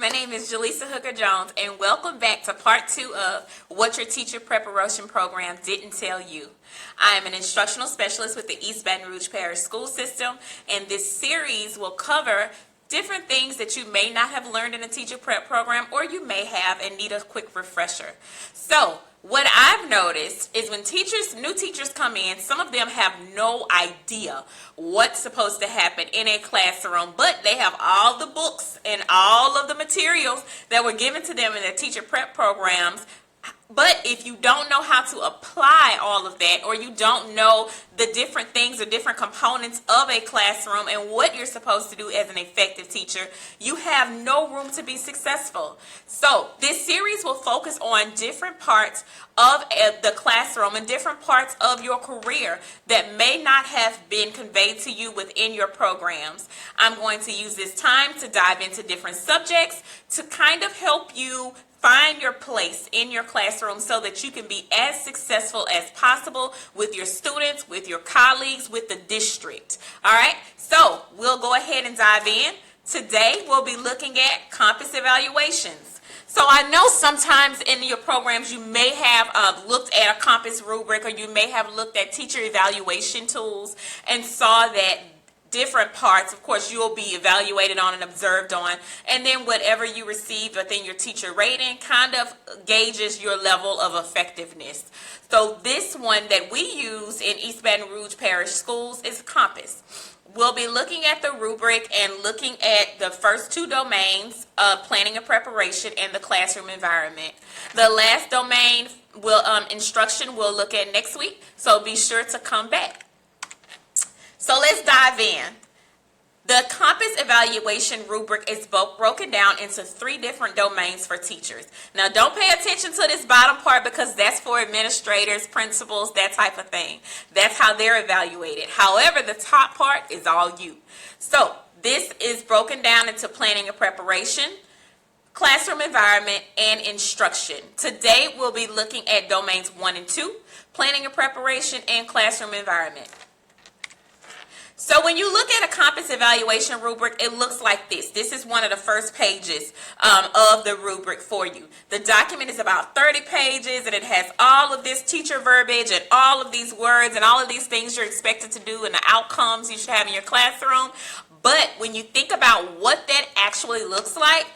my name is Jaleesa Hooker-Jones, and welcome back to part 2 of What Your Teacher Preparation Program Didn't Tell You. I am an instructional specialist with the East Baton Rouge Parish School System, and this series will cover different things that you may not have learned in a teacher prep program, or you may have and need a quick refresher. So, what I've noticed is when new teachers come in, some of them have no idea what's supposed to happen in a classroom, but they have all the books and all of the materials that were given to them in their teacher prep programs. But if you don't know how to apply all of that, or you don't know the different things or different components of a classroom and what you're supposed to do as an effective teacher, you have no room to be successful. So this series will focus on different parts of the classroom and different parts of your career that may not have been conveyed to you within your programs. I'm going to use this time to dive into different subjects to kind of help you find your place in your classroom so that you can be as successful as possible with your students, with your colleagues, with the district. All right, so we'll go ahead and dive in. Today we'll be looking at compass evaluations. So I know sometimes in your programs you may have looked at a compass rubric, or you may have looked at teacher evaluation tools and saw that different parts, of course, you'll be evaluated on and observed on, and then whatever you receive within your teacher rating kind of gauges your level of effectiveness. So this one that we use in East Baton Rouge Parish Schools is compass. We'll be looking at the rubric and looking at the first two domains of planning and preparation and the classroom environment. The last domain instruction we'll look at next week, so be sure to come back. So let's dive in. The compass evaluation rubric is broken down into 3 different domains for teachers. Now don't pay attention to this bottom part because that's for administrators, principals, that type of thing. That's how they're evaluated. However, the top part is all you. So this is broken down into planning and preparation, classroom environment, and instruction. Today we'll be looking at domains 1 and 2, planning and preparation, and classroom environment. So when you look at a compass evaluation rubric, it looks like this. This is one of the first pages of the rubric for you. The document is about 30 pages, and it has all of this teacher verbiage and all of these words and all of these things you're expected to do and the outcomes you should have in your classroom. But when you think about what that actually looks like,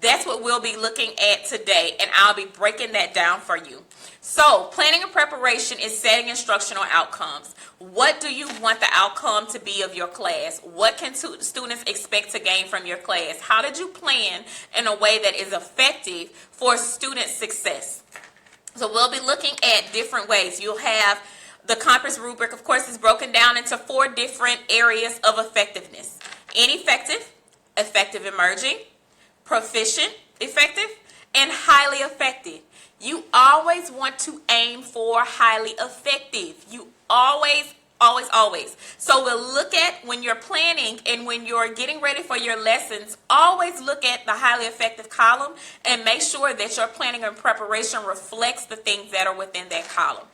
that's what we'll be looking at today, and I'll be breaking that down for you. So, planning and preparation is setting instructional outcomes. What do you want the outcome to be of your class? What can students expect to gain from your class? How did you plan in a way that is effective for student success? So, we'll be looking at different ways. You'll have the compass rubric, of course, is broken down into 4 different areas of effectiveness: ineffective, effective emerging, proficient, effective, and highly effective. You always want to aim for highly effective. You always. So we'll look at when you're planning and when you're getting ready for your lessons, always look at the highly effective column and make sure that your planning and preparation reflects the things that are within that column.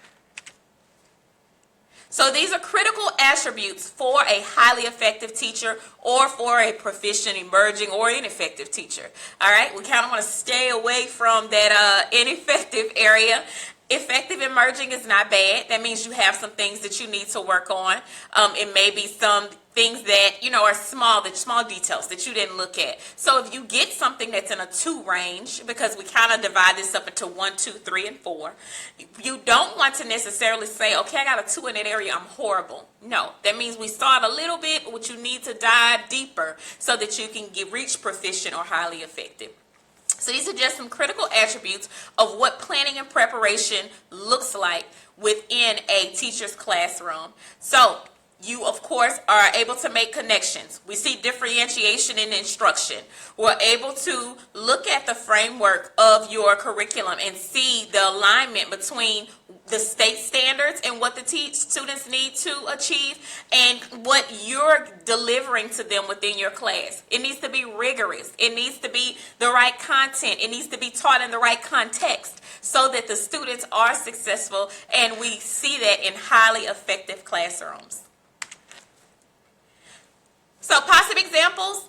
So these are critical attributes for a highly effective teacher or for a proficient, emerging, or ineffective teacher. All right, we kind of want to stay away from that ineffective area. Effective emerging is not bad. That means you have some things that you need to work on. It may be some things that, are small details that you didn't look at. So if you get something that's in a 2 range, because we kind of divide this up into 1, 2, 3, and 4, you don't want to necessarily say, okay, I got a 2 in that area, I'm horrible. No, that means we start a little bit, but you need to dive deeper so that you can reach proficient or highly effective. So these are just some critical attributes of what planning and preparation looks like within a teacher's classroom. So you, of course, are able to make connections. We see differentiation in instruction. We're able to look at the framework of your curriculum and see the alignment between the state standards and what the students need to achieve and what you're delivering to them within your class. It needs to be rigorous. It needs to be the right content. It needs to be taught in the right context so that the students are successful, and we see that in highly effective classrooms. So possible examples: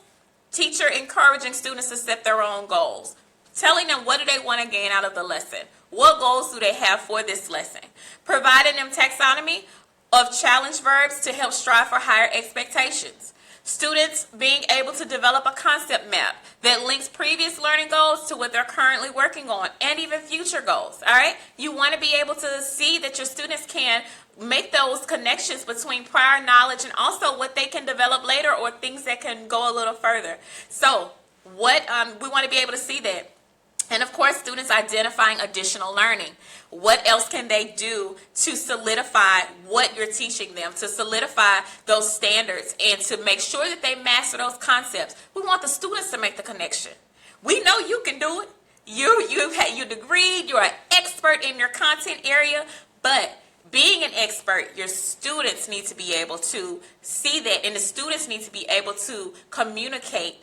Teacher encouraging students to set their own goals. Telling them what do they want to gain out of the lesson. What goals do they have for this lesson? Providing them taxonomy of challenge verbs to help strive for higher expectations. Students being able to develop a concept map that links previous learning goals to what they're currently working on and even future goals, all right? You want to be able to see that your students can make those connections between prior knowledge and also what they can develop later or things that can go a little further. So what we want to be able to see that. And of course, students identifying additional learning. What else can they do to solidify what you're teaching them, to solidify those standards, and to make sure that they master those concepts? We want the students to make the connection. We know you can do it. You've had your degree, you're an expert in your content area, but being an expert, your students need to be able to see that, and the students need to be able to communicate,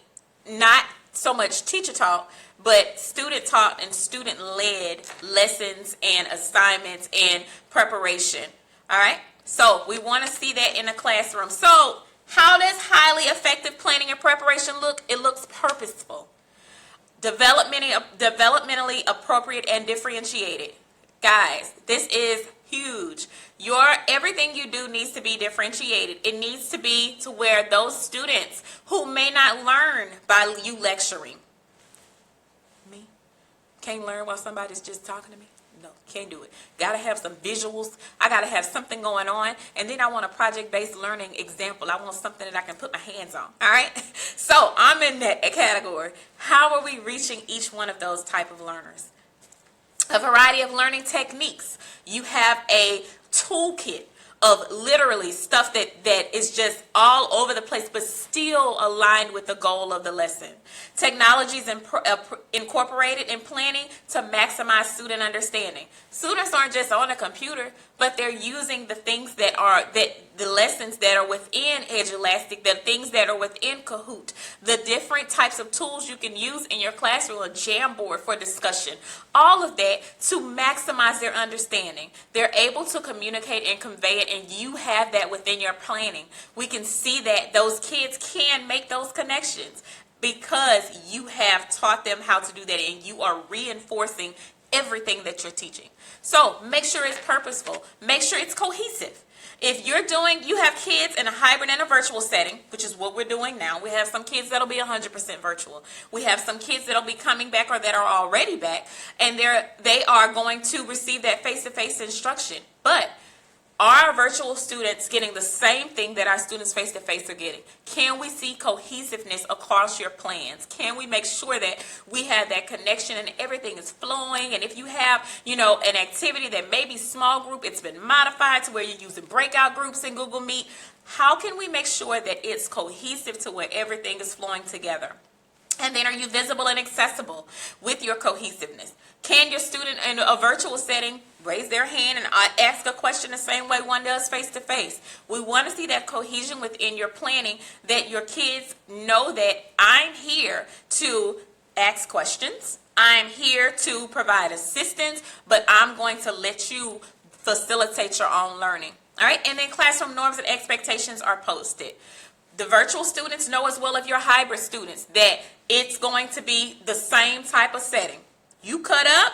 not so much teacher talk, but student taught and student led lessons and assignments and preparation. All right, so we want to see that in the classroom. So how does highly effective planning and preparation look? It looks purposeful, developmentally appropriate, and differentiated. Guys, this is huge. Everything you do needs to be differentiated. It needs to be to where those students who may not learn by you lecturing. Me? Can't learn while somebody's just talking to me? No, can't do it. Gotta have some visuals. I gotta have something going on. And then I want a project-based learning example. I want something that I can put my hands on. All right? So I'm in that category. How are we reaching each one of those type of learners? A variety of learning techniques. You have a toolkit of literally stuff that is just all over the place, but still aligned with the goal of the lesson. Technologies incorporated in planning to maximize student understanding. Students aren't just on a computer, but they're using the things the lessons that are within Edulastic, the things that are within Kahoot, the different types of tools you can use in your classroom, a Jamboard for discussion, all of that to maximize their understanding. They're able to communicate and convey it, and you have that within your planning. We can see that those kids can make those connections because you have taught them how to do that, and you are reinforcing everything that you're teaching. So make sure it's purposeful. Make sure it's cohesive. If you have kids in a hybrid and a virtual setting, which is what we're doing now. We have some kids that'll be 100% virtual. We have some kids that'll be coming back or that are already back, and they are going to receive that face-to-face instruction. But are virtual students getting the same thing that our students face-to-face are getting? Can we see cohesiveness across your plans? Can we make sure that we have that connection and everything is flowing? And if you have, an activity that may be small group, it's been modified to where you're using breakout groups in Google Meet. How can we make sure that it's cohesive to where everything is flowing together? And then are you visible and accessible with your cohesiveness? Can your student in a virtual setting raise their hand and ask a question the same way one does face-to-face? We want to see that cohesion within your planning, that your kids know that I'm here to ask questions. I'm here to provide assistance, but I'm going to let you facilitate your own learning. All right, and then classroom norms and expectations are posted. The virtual students know as well as your hybrid students that it's going to be the same type of setting. You cut up,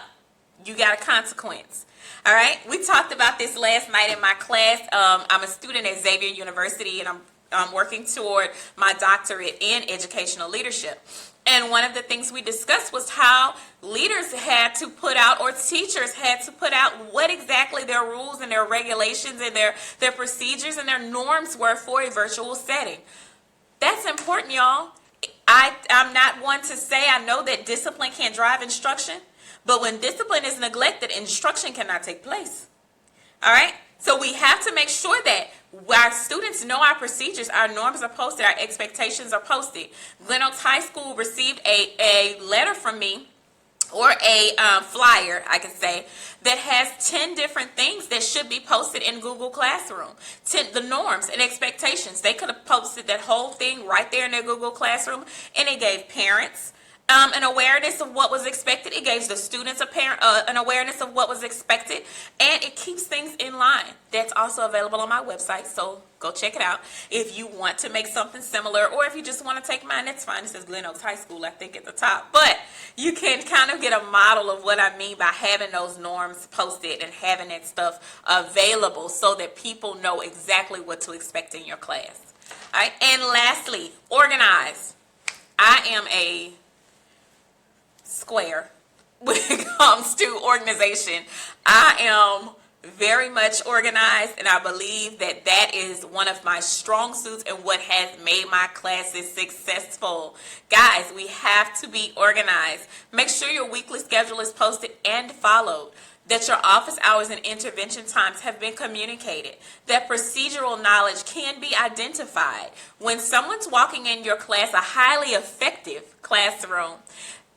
you got a consequence. All right, we talked about this last night in my class. I'm a student at Xavier University, and I'm working toward my doctorate in educational leadership. And one of the things we discussed was how leaders had to put out, or teachers had to put out, what exactly their rules and their regulations and their procedures and their norms were for a virtual setting. That's important, y'all. I'm not one to say I know that discipline can drive instruction, but when discipline is neglected, instruction cannot take place. All right? So we have to make sure that our students know our procedures, our norms are posted, our expectations are posted. Glen Oaks High School received a letter from me, or a flyer, I could say, that has 10 different things that should be posted in Google Classroom. The norms and expectations. They could have posted that whole thing right there in their Google Classroom, and it gave parents, An awareness of what was expected. It gives the students an awareness of what was expected, and it keeps things in line. That's also available on my website, so go check it out. If you want to make something similar, or if you just want to take mine, that's fine. It says Glen Oaks High School, I think, at the top. But you can kind of get a model of what I mean by having those norms posted and having that stuff available so that people know exactly what to expect in your class. All right, and lastly, organize. I am a square when it comes to organization. I am very much organized, and I believe that that is one of my strong suits and what has made my classes successful. Guys, we have to be organized. Make sure your weekly schedule is posted and followed, that your office hours and intervention times have been communicated, that procedural knowledge can be identified. When someone's walking in your class, a highly effective classroom,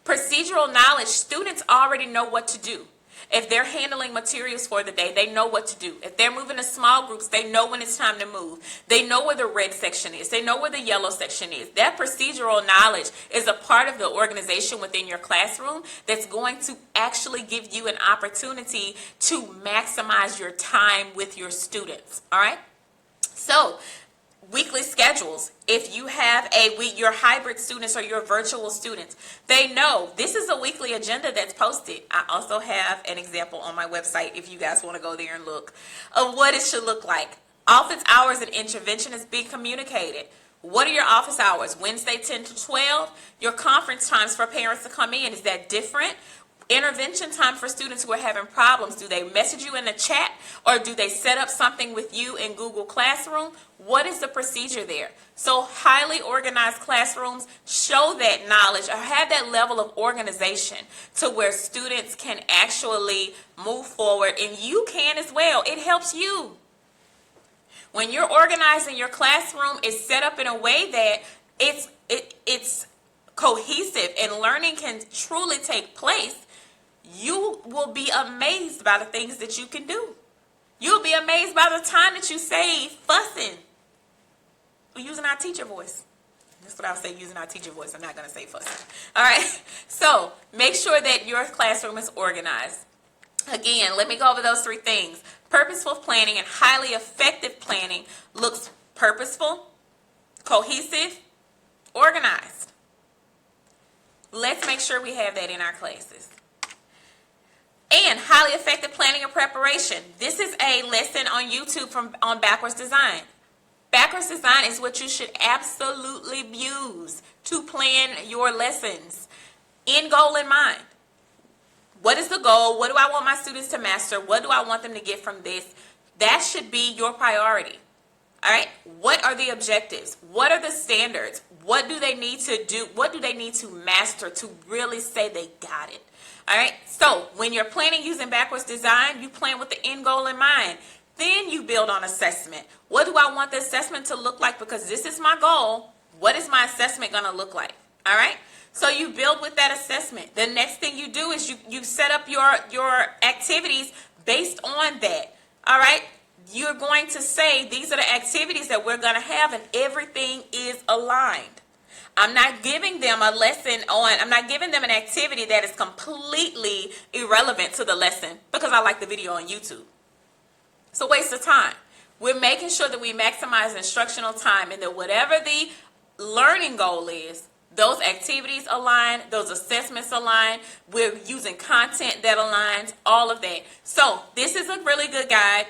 procedural knowledge, students already know what to do. If they're handling materials for the day, they know what to do. If they're moving to small groups, they know when it's time to move. They know where the red section is. They know where the yellow section is. That procedural knowledge is a part of the organization within your classroom that's going to actually give you an opportunity to maximize your time with your students. All right? So, weekly schedules. If you have your hybrid students or your virtual students, they know this is a weekly agenda that's posted. I also have an example on my website if you guys want to go there and look of what it should look like. Office hours and intervention is being communicated. What are your office hours? Wednesday 10 to 12. Your conference times for parents to come in, is that different? Intervention time for students who are having problems. Do they message you in the chat, or do they set up something with you in Google Classroom? What is the procedure there? So highly organized classrooms show that knowledge or have that level of organization to where students can actually move forward, and you can as well. It helps you. When you're organizing your classroom, it's set up in a way that it's cohesive and learning can truly take place. You will be amazed by the things that you can do. You'll be amazed by the time that you save fussing. We're using our teacher voice. That's what I'll say, using our teacher voice. I'm not going to say fussing. All right. So make sure that your classroom is organized. Again, let me go over those three things. Purposeful planning and highly effective planning looks purposeful, cohesive, organized. Let's make sure we have that in our classes. And highly effective planning and preparation. This is a lesson on YouTube on Backwards Design. Backwards Design is what you should absolutely use to plan your lessons. End goal in mind. What is the goal? What do I want my students to master? What do I want them to get from this? That should be your priority. All right? What are the objectives? What are the standards? What do they need to do? What do they need to master to really say they got it? All right? So when you're planning using Backwards Design, you plan with the end goal in mind. Then you build on assessment. What do I want the assessment to look like? Because this is my goal. What is my assessment going to look like? All right? So you build with that assessment. The next thing you do is you set up your activities based on that. All right? You're going to say these are the activities that we're going to have, and everything is aligned. I'm not giving them a lesson I'm not giving them an activity that is completely irrelevant to the lesson because I like the video on YouTube. It's a waste of time. We're making sure that we maximize instructional time, and that whatever the learning goal is, those activities align, those assessments align, we're using content that aligns, all of that. So this is a really good guide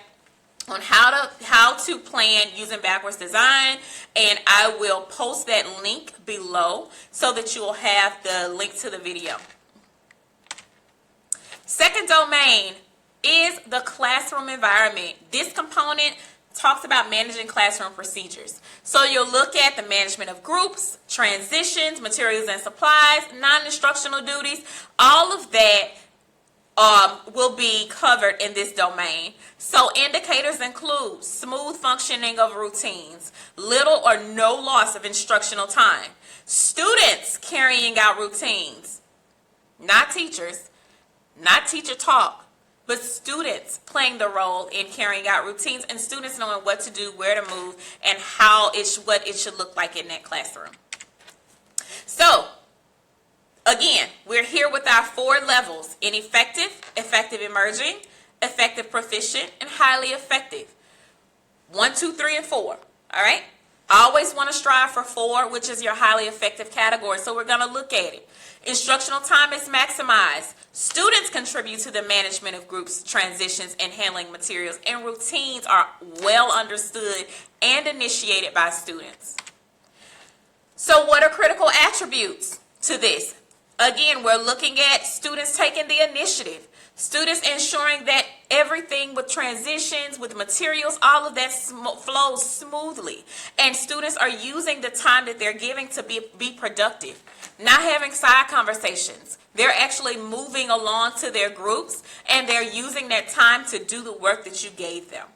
on how to plan using Backwards Design, and I will post that link below so that you will have the link to the video. Second domain is the classroom environment. This component talks about managing classroom procedures. So you'll look at the management of groups, transitions, materials and supplies, non-instructional duties. All of that will be covered in this domain. So indicators include smooth functioning of routines, little or no loss of instructional time, students carrying out routines, not teachers, not teacher talk, but students playing the role in carrying out routines, and students knowing what to do, where to move, and what it should look like in that classroom. So Again, we're here with our 4 levels: ineffective, effective emerging, effective proficient, and highly effective. 1, 2, 3, and 4. All right? Always want to strive for 4, which is your highly effective category. So we're going to look at it. Instructional time is maximized. Students contribute to the management of groups, transitions, and handling materials, and routines are well understood and initiated by students. So what are critical attributes to this? Again, we're looking at students taking the initiative, students ensuring that everything with transitions, with materials, all of that flows smoothly, and students are using the time that they're giving to be productive, not having side conversations. They're actually moving along to their groups, and they're using that time to do the work that you gave them.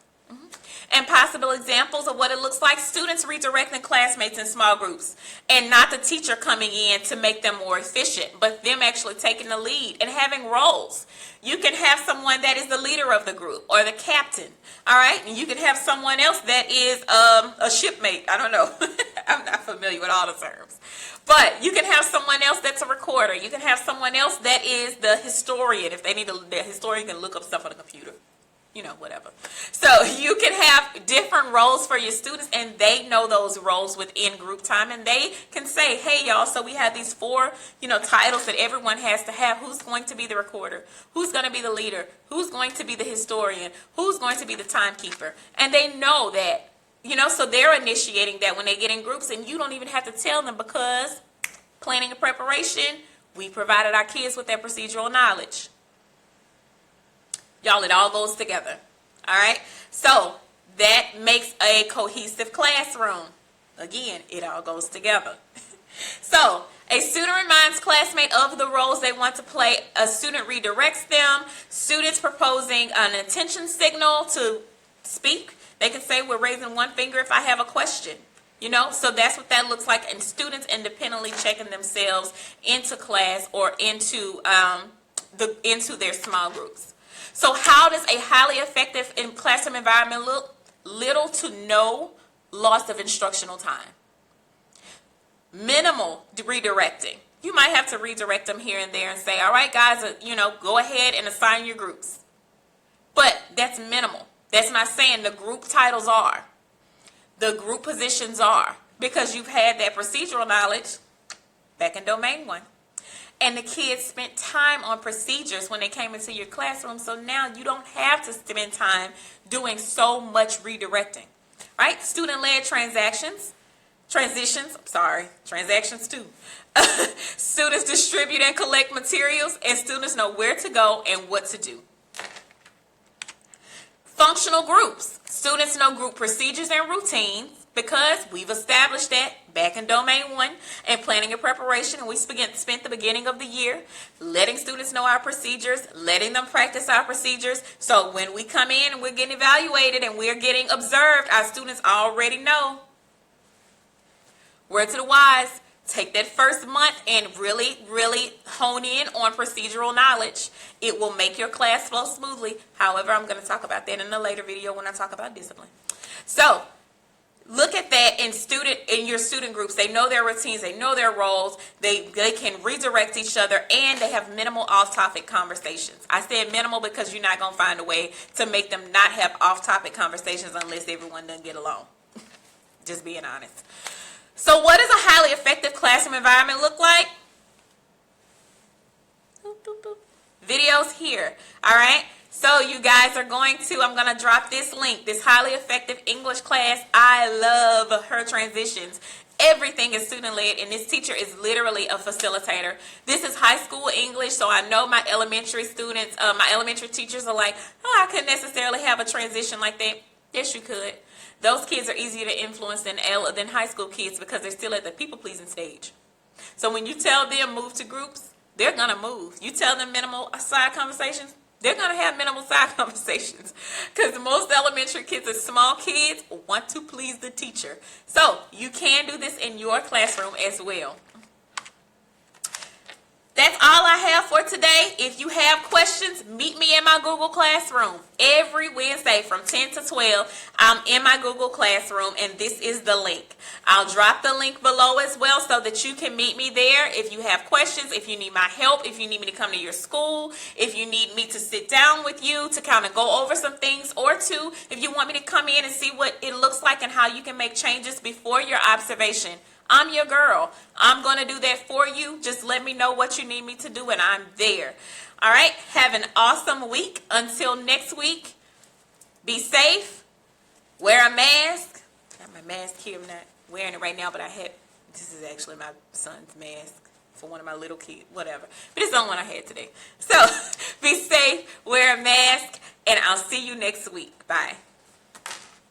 And possible examples of what it looks like: students redirecting classmates in small groups, and not the teacher coming in to make them more efficient, but them actually taking the lead and having roles. You can have someone that is the leader of the group or the captain, all right? And you can have someone else that is a shipmate. I don't know. I'm not familiar with all the terms. But you can have someone else that's a recorder. You can have someone else that is the historian. If they need the historian can look up stuff on the computer. You know, whatever. So you can have different roles for your students, and they know those roles within group time, and they can say, hey, y'all, so we have these 4, titles that everyone has to have. Who's going to be the recorder? Who's going to be the leader? Who's going to be the historian? Who's going to be the timekeeper? And they know that, so they're initiating that when they get in groups, and you don't even have to tell them, because planning and preparation, we provided our kids with that procedural knowledge. Y'all, it all goes together. All right? So that makes a cohesive classroom. Again, it all goes together. So a student reminds classmate of the roles they want to play. A student redirects them. Students proposing an attention signal to speak. They can say, we're raising one finger if I have a question. So that's what that looks like. And students independently checking themselves into class or into their small groups. So how does a highly effective classroom environment look? Little to no loss of instructional time. Minimal redirecting. You might have to redirect them here and there and say, all right, guys, go ahead and assign your groups. But that's minimal. That's not saying the group titles are. The group positions are. Because you've had that procedural knowledge back in Domain 1. And the kids spent time on procedures when they came into your classroom, so now you don't have to spend time doing so much redirecting, right? Student-led transitions too. Students distribute and collect materials, and students know where to go and what to do. Functional groups. Students know group procedures and routines, because we've established that back in Domain 1 and planning and preparation, and we spent the beginning of the year letting students know our procedures, letting them practice our procedures, so when we come in and we're getting evaluated and we're getting observed, our students already know. Word to the wise, take that first month and really, really hone in on procedural knowledge. It will make your class flow smoothly. However, I'm going to talk about that in a later video when I talk about discipline. So, look at that in your student groups. They know their routines, they know their roles, they can redirect each other, and they have minimal off-topic conversations. I said minimal because you're not going to find a way to make them not have off-topic conversations unless everyone doesn't get along. Just being honest. So what does a highly effective classroom environment look like? Videos here, all right? So you guys are I'm going to drop this link, this highly effective English class. I love her transitions. Everything is student-led, and this teacher is literally a facilitator. This is high school English, so I know my elementary students, my elementary teachers are like, oh, I couldn't necessarily have a transition like that. Yes, you could. Those kids are easier to influence than high school kids because they're still at the people-pleasing stage. So when you tell them move to groups, they're going to move. You tell them minimal side conversations, they're going to have minimal side conversations because most elementary kids are small kids want to please the teacher. So you can do this in your classroom as well. That's all I have for today. If you have questions, meet me in my Google Classroom. Every Wednesday from 10 to 12, I'm in my Google Classroom, and this is the link. I'll drop the link below as well so that you can meet me there if you have questions, if you need my help, if you need me to come to your school, if you need me to sit down with you to kind of go over some things, or two, if you want me to come in and see what it looks like and how you can make changes before your observation. I'm your girl. I'm going to do that for you. Just let me know what you need me to do, and I'm there. All right? Have an awesome week. Until next week, be safe. Wear a mask. I have my mask here. I'm not wearing it right now, but this is actually my son's mask for one of my little kids, whatever. But it's the only one I had today. So be safe, wear a mask, and I'll see you next week. Bye.